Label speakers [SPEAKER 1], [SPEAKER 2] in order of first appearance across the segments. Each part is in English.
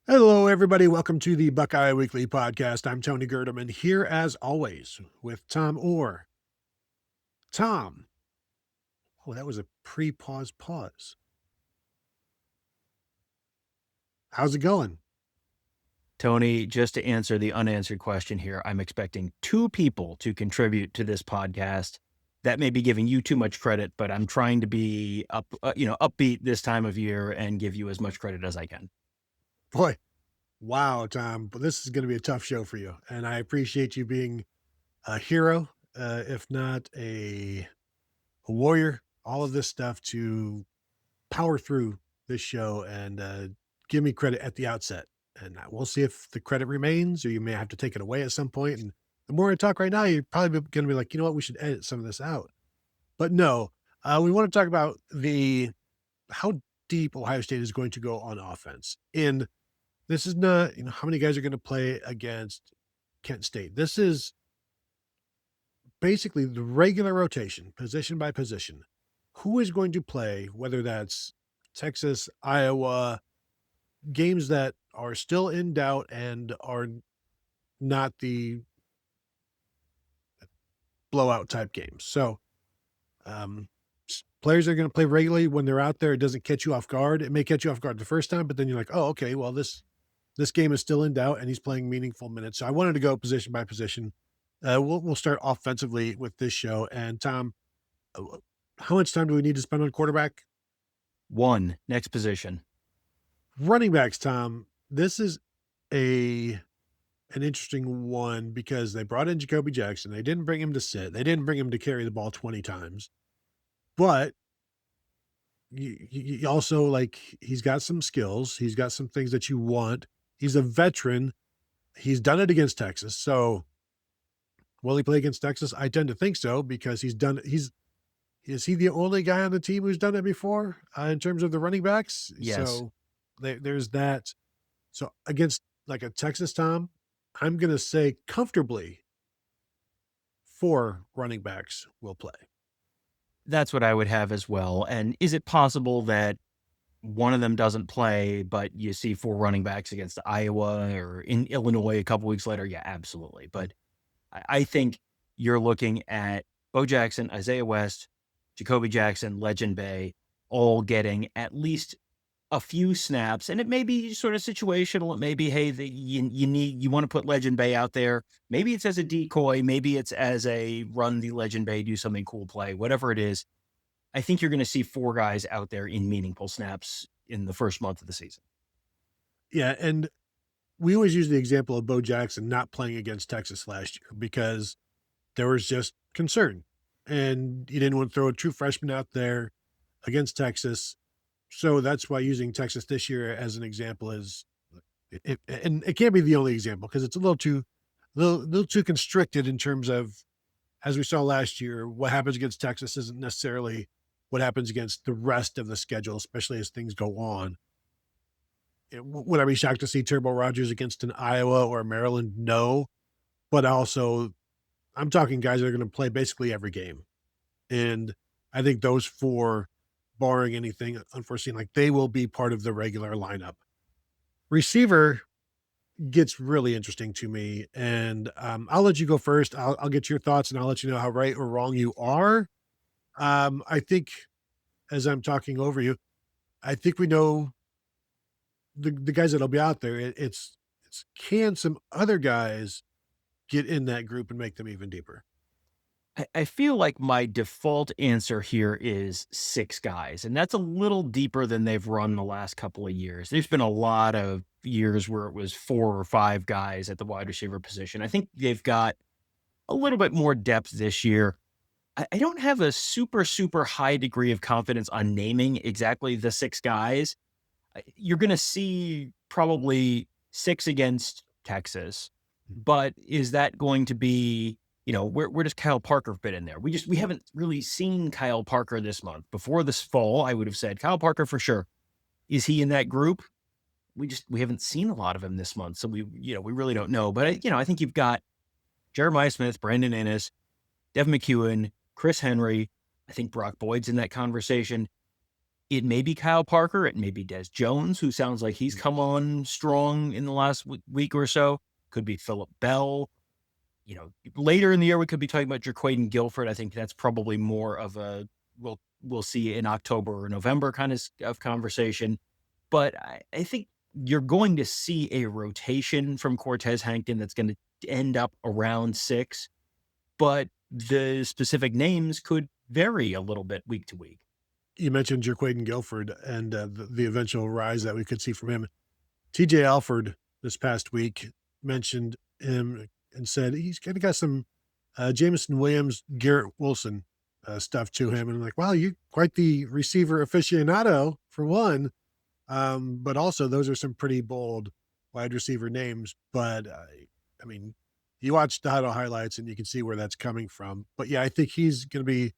[SPEAKER 1] Hello, everybody. Welcome to the Buckeye Weekly Podcast. I'm Tony Gerdeman here, as always, with Tom Orr. Tom. Oh, that was a pre-pause pause. How's it going?
[SPEAKER 2] Tony, just to answer the unanswered question here, I'm expecting two people to contribute to this podcast. That may be giving you too much credit, but I'm trying to be upbeat this time of year and give you as much credit as I can.
[SPEAKER 1] Boy, wow, Tom. But this is going to be a tough show for you, and I appreciate you being a hero, if not a warrior. All of this stuff to power through this show and give me credit at the outset. And we'll see if the credit remains, or you may have to take it away at some point. And the more I talk right now, you're probably going to be like, you know what, we should edit some of this out. But no, we want to talk about how deep Ohio State is going to go on offense. And this is not, how many guys are going to play against Kent State. This is basically the regular rotation, position by position. Who is going to play, whether that's Texas, Iowa, games that are still in doubt and are not the blowout type games. So, players are going to play regularly when they're out there. It doesn't catch you off guard. It may catch you off guard the first time, but then you're like, oh, okay, well, this game is still in doubt and he's playing meaningful minutes. So I wanted to go position by position. We'll start offensively with this show. And Tom, uh, how much time do we need to spend on quarterback?
[SPEAKER 2] One, next position.
[SPEAKER 1] Running backs, Tom. This is an interesting one because they brought in Jacoby Jackson. They didn't bring him to sit. They didn't bring him to carry the ball 20 times. But you also, like, he's got some skills. He's got some things that you want. He's a veteran. He's done it against Texas. So will he play against Texas? I tend to think so because is he the only guy on the team who's done it before in terms of the running backs?
[SPEAKER 2] Yes.
[SPEAKER 1] So there's that. So against like a Texas, Tom, I'm going to say comfortably 4 running backs will play.
[SPEAKER 2] That's what I would have as well. And is it possible that one of them doesn't play, but you see 4 running backs against Iowa or in Illinois a couple weeks later? Yeah, absolutely. But I think you're looking at Bo Jackson, Isaiah West, Jacoby Jackson, Legend Bay, all getting at least a few snaps. And it may be sort of situational. It may be, hey, you want to put Legend Bay out there. Maybe it's as a decoy. Maybe it's as a run the Legend Bay, do something cool play, whatever it is. I think you're going to see 4 guys out there in meaningful snaps in the first month of the season.
[SPEAKER 1] Yeah, and we always use the example of Bo Jackson not playing against Texas last year because there was just concern, and you didn't want to throw a true freshman out there against Texas. So that's why using Texas this year as an example is and it can't be the only example because it's a little too constricted in terms of, as we saw last year, what happens against Texas isn't necessarily what happens against the rest of the schedule, especially as things go on. Would I be shocked to see Turbo Rogers against an Iowa or Maryland? No, but also I'm talking guys that are going to play basically every game. And I think those 4, barring anything unforeseen, like they will be part of the regular lineup. Receiver gets really interesting to me. And I'll let you go first. I'll get your thoughts and I'll let you know how right or wrong you are. I think as I'm talking over you, I think we know the guys that'll be out there. It's can some other guys get in that group and make them even deeper?
[SPEAKER 2] I feel like my default answer here is 6 guys, and that's a little deeper than they've run the last couple of years. There's been a lot of years where it was 4 or 5 guys at the wide receiver position. I think they've got a little bit more depth this year. I don't have a super, super high degree of confidence on naming exactly the 6 guys. You're going to see probably 6 against Texas, but is that going to be, where does Kyle Parker fit in there? We haven't really seen Kyle Parker this month. Before this fall, I would have said Kyle Parker for sure. Is he in that group? We haven't seen a lot of him this month. So we really don't know. But I think you've got Jeremiah Smith, Brandon Ennis, Devin McCuin, Chris Henry. I think Brock Boyd's in that conversation. It may be Kyle Parker. It may be Des Jones, who sounds like he's come on strong in the last week or so. Could be Phillip Bell. Later in the year, we could be talking about Jerquaden Guilford. I think that's probably more of a we'll see in October or November kind of conversation. But I think you're going to see a rotation from Cortez Hankton that's going to end up around 6. But the specific names could vary a little bit week to week.
[SPEAKER 1] You mentioned Jerquaden Guilford and the eventual rise that we could see from him. TJ Alford this past week mentioned him and said he's kind of got some Jameson Williams, Garrett Wilson stuff to him. And I'm like, wow, you quite the receiver aficionado for one. But also those are some pretty bold wide receiver names. But I mean, you watch the highlights and you can see where that's coming from. But yeah, I think he's going to be,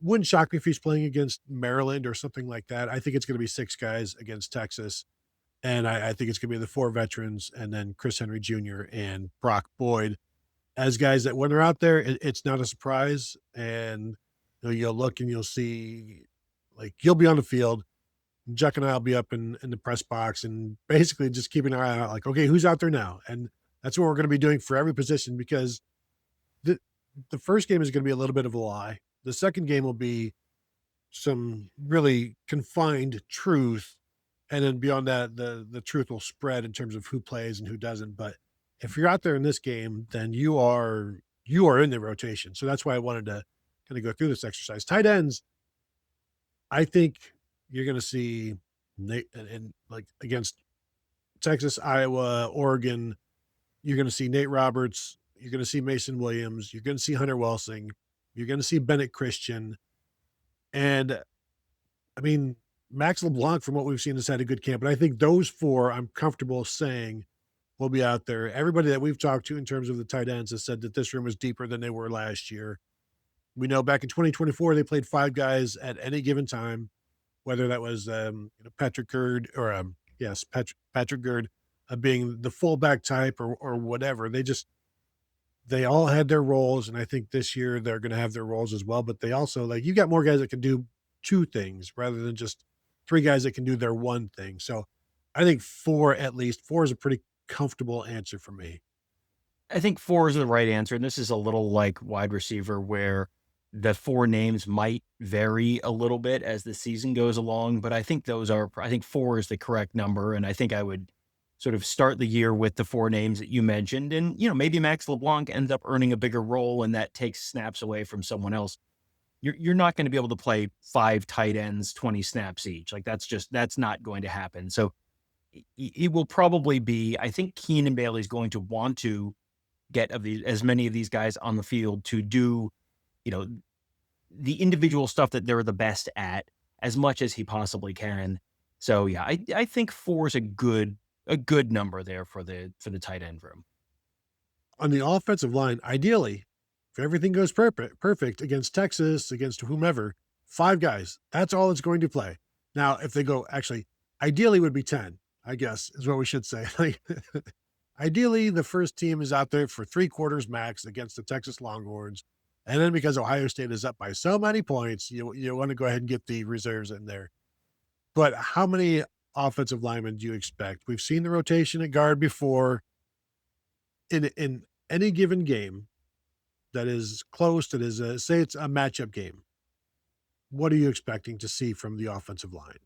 [SPEAKER 1] wouldn't shock me if he's playing against Maryland or something like that. I think it's going to be 6 guys against Texas. And I think it's going to be the 4 veterans and then Chris Henry Jr. and Brock Boyd as guys that when they're out there, it's not a surprise. And you'll look and you'll see, like, you'll be on the field. Chuck and I will be up in the press box and basically just keeping an eye out, like, okay, who's out there now? And that's what we're going to be doing for every position, because the first game is going to be a little bit of a lie. The second game will be some really confined truth. And then beyond that, the truth will spread in terms of who plays and who doesn't. But if you're out there in this game, then you are in the rotation. So that's why I wanted to kind of go through this exercise. Tight ends, I think you're going to see Nate and like against Texas, Iowa, Oregon, you're going to see Nate Roberts. You're going to see Mason Williams. You're going to see Hunter Welcing. You're going to see Bennett Christian. And I mean, Max LeBlanc, from what we've seen, has had a good camp. But I think those 4, I'm comfortable saying, will be out there. Everybody that we've talked to in terms of the tight ends has said that this room is deeper than they were last year. We know back in 2024, they played 5 guys at any given time, whether that was Patrick Gerd or Patrick Gerd being the fullback type or whatever. They all had their roles, and I think this year they're going to have their roles as well. But they also, like, you got more guys that can do 2 things rather than just 3 guys that can do their one thing. So I think 4 at least. 4 is a pretty comfortable answer for me.
[SPEAKER 2] I think 4 is the right answer. And this is a little like wide receiver where the 4 names might vary a little bit as the season goes along, but I think 4 is the correct number. And I think I would sort of start the year with the 4 names that you mentioned. And, maybe Max LeBlanc ends up earning a bigger role and that takes snaps away from someone else. You're not going to be able to play 5 tight ends, 20 snaps each. Like that's not going to happen. So it will probably be, I think Keenan Bailey's going to want to get as many of these guys on the field to do, the individual stuff that they're the best at as much as he possibly can. So yeah, I think 4 is a good number there for the tight end room.
[SPEAKER 1] On the offensive line, ideally, if everything goes perfect against Texas, against whomever, 5 guys, that's all it's going to play. Now, if they go, actually, ideally would be 10, I guess, is what we should say. Ideally, the first team is out there for 3 quarters max against the Texas Longhorns. And then because Ohio State is up by so many points, you want to go ahead and get the reserves in there. But how many offensive linemen do you expect? We've seen the rotation at guard before. In any given game that is close, that is, say it's a matchup game, what are you expecting to see from the offensive line?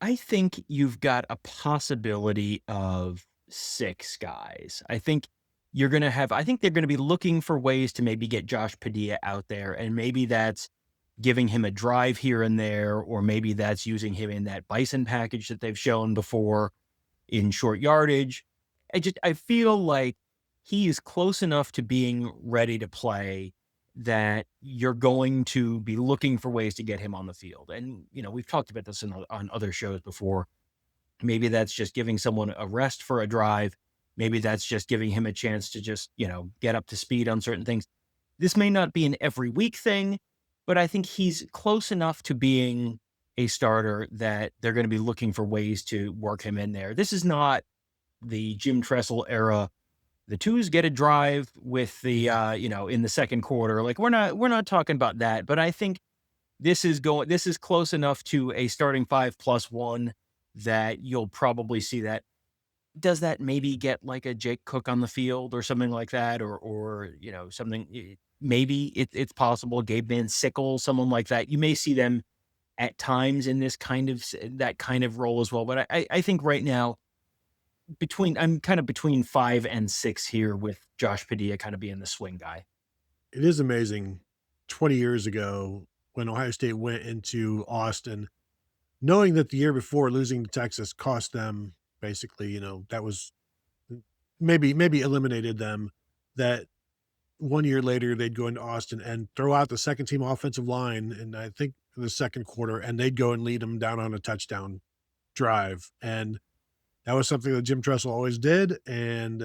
[SPEAKER 2] I think you've got a possibility of 6 guys. I think they're going to be looking for ways to maybe get Josh Padilla out there. And maybe that's giving him a drive here and there, or maybe that's using him in that Bison package that they've shown before in short yardage. I feel like he is close enough to being ready to play that you're going to be looking for ways to get him on the field. And, we've talked about this on other shows before. Maybe that's just giving someone a rest for a drive. Maybe that's just giving him a chance to just, get up to speed on certain things. This may not be an every week thing, but I think he's close enough to being a starter that they're going to be looking for ways to work him in there. This is not the Jim Tressel era. The twos get a drive with the, in the second quarter. Like we're not talking about that, but I think this is close enough to a starting 5+1 that you'll probably see that. Does that maybe get like a Jake Cook on the field or something like that? Or, something, maybe it's possible. Gabe Van Sickle, someone like that. You may see them at times in this that kind of role as well. But I think right now, I'm kind of between 5 and 6 here with Josh Padilla kind of being the swing guy.
[SPEAKER 1] It is amazing 20 years ago when Ohio State went into Austin, knowing that the year before losing to Texas cost them basically, that was maybe eliminated them, that 1 year later they'd go into Austin and throw out the second team offensive line, and I think in the second quarter, and they'd go and lead them down on a touchdown drive. And that was something that Jim Tressel always did. And,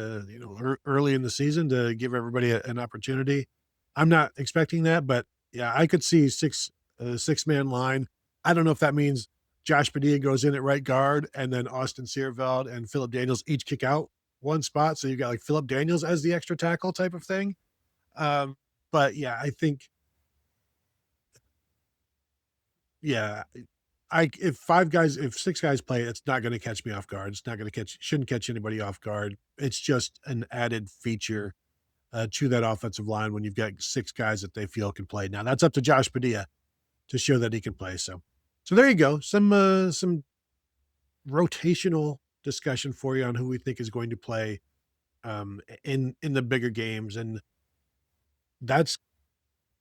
[SPEAKER 1] early in the season to give everybody an opportunity. I'm not expecting that, but yeah, I could see 6-man line. I don't know if that means Josh Padilla goes in at right guard and then Austin Searveld and Philip Daniels each kick out one spot. So you got like Philip Daniels as the extra tackle type of thing. But yeah, I think, yeah, if 6 guys play, it's not going to catch me off guard. It's not going to shouldn't catch anybody off guard. It's just an added feature to that offensive line when you've got 6 guys that they feel can play. Now that's up to Josh Padilla to show that he can play. So there you go. Some rotational discussion for you on who we think is going to play in the bigger games. And that's,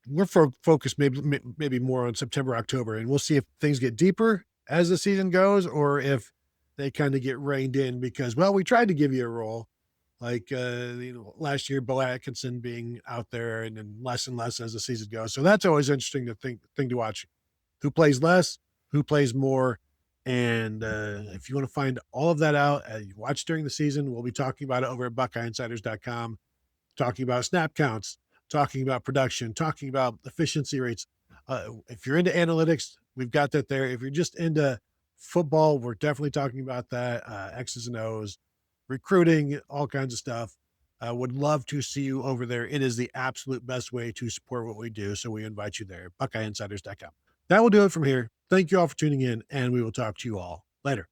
[SPEAKER 1] we're focused maybe more on September, October, and we'll see if things get deeper as the season goes, or if they kind of get reined in because, well, we tried to give you a role like, last year, Bo Atkinson being out there and then less and less as the season goes. So that's always interesting thing to watch. Who plays less, who plays more. And if you want to find all of that out, watch during the season. We'll be talking about it over at BuckeyeInsiders.com, talking about snap counts, talking about production, talking about efficiency rates. If you're into analytics, we've got that there. If you're just into football, we're definitely talking about that, X's and O's, recruiting, all kinds of stuff. I would love to see you over there. It is the absolute best way to support what we do. So we invite you there, BuckeyeInsiders.com. That will do it from here. Thank you all for tuning in, and we will talk to you all later.